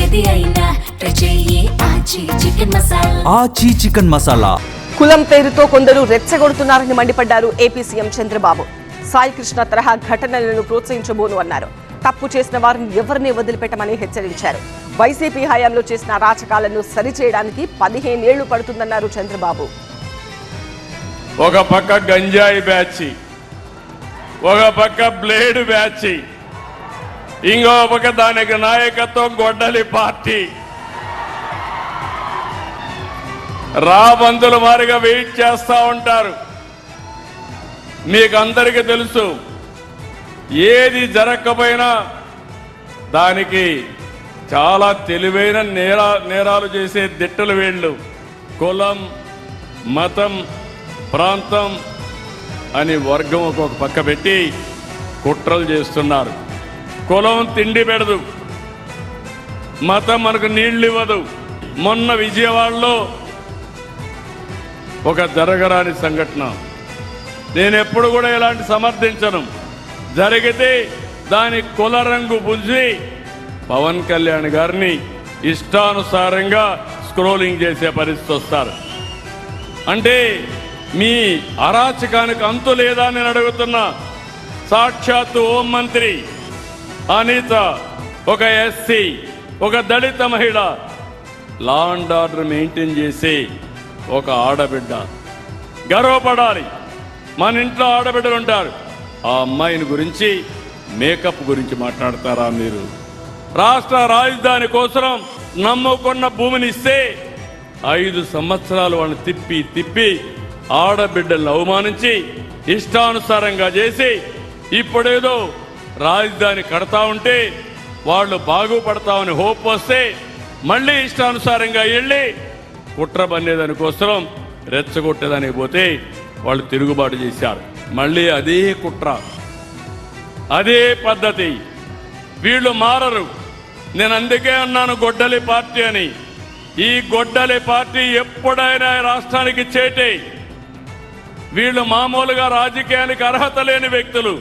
ఏది అయినా ఆచి చికెన్ మసాలా. కులం పేరుతో కొందరు రెచ్చగొడుతున్నారని మండిపడ్డారు ఏపీ సీఎం చంద్రబాబు. సాయి కృష్ణ తరహా ఘటనలను ప్రోత్సహించబోను అన్నారు. తప్పు చేసిన వారిని ఎవరిని వదిలిపెట్టమని హెచ్చరించారు. వైసీపీ హయాంలో చేసిన అరాచకాలను సరిచేయడానికి 15 ఏళ్లు పడుతుందన్నారు చంద్రబాబు. ఒక పక్క గంజాయి బ్యాచ్, ఒక పక్క బ్లేడ్ బ్యాచ్, ఇంకో పక్క దానికి నాయకత్వం గొడ్డలి పార్టీ. రాబందుల మారిగా వెయిట్ చేస్తూ ఉంటారు. మీకు అందరికీ తెలుసు, ఏది జరగకపోయినా దానికి చాలా తెలివైన నేరాలు చేసే దిట్టలు వీళ్ళు. కులం, మతం, ప్రాంతం అని వర్గం ఒక్కొక్క పక్క పెట్టి కుట్రలు చేస్తున్నారు. కులం తిండి పెడదు, మతం మనకు నీళ్లు ఇవ్వదు. మొన్న విజయవాడలో ఒక జరగరాని సంఘటన. నేను ఎప్పుడు కూడా ఇలాంటి సమర్థించను. జరిగితే దాని కుల రంగు పుంజి పవన్ కళ్యాణ్ గారిని ఇష్టానుసారంగా స్క్రోలింగ్ చేసే పరిస్థితి వస్తారు. అంటే మీ అరాచకానికి అంతు లేదా నేను అడుగుతున్నా. సాక్షాత్తు హోంమంత్రి అనిత, ఒక ఎస్సీ, ఒక దళిత మహిళ, లా అండ్ ఆర్డర్ మెయింటైన్ చేసి ఒక ఆడబిడ్డ. గర్వపడాలి. మన ఇంట్లో ఆడబిడ్డలు ఉంటారు. ఆ అమ్మాయిని గురించి, మేకప్ గురించి మాట్లాడతారా మీరు? రాష్ట్ర రాజధాని కోసం నమ్ముకున్న భూమిని ఇస్తే 5 సంవత్సరాలు వాళ్ళని తిప్పి తిప్పి ఆడబిడ్డలను అవమానించి ఇష్టానుసారంగా చేసి ఇప్పుడేదో రాజధాని కడతా ఉంటే వాళ్ళు బాగుపడతామని హోప్ వస్తే మళ్ళీ ఇష్టానుసారంగా వెళ్ళి కుట్ర పన్నేదానికోసం రెచ్చగొట్టేదానికి పోతే వాళ్ళు తిరుగుబాటు చేశారు. మళ్ళీ అదే కుట్ర, అదే పద్ధతి. వీళ్ళు మారరు. నేను అందుకే అన్నాను గొడ్డలి పార్టీ అని. ఈ గొడ్డలి పార్టీ ఎప్పుడైనా రాష్ట్రానికి చేటే. వీళ్ళు మామూలుగా రాజకీయానికి అర్హత లేని వ్యక్తులు.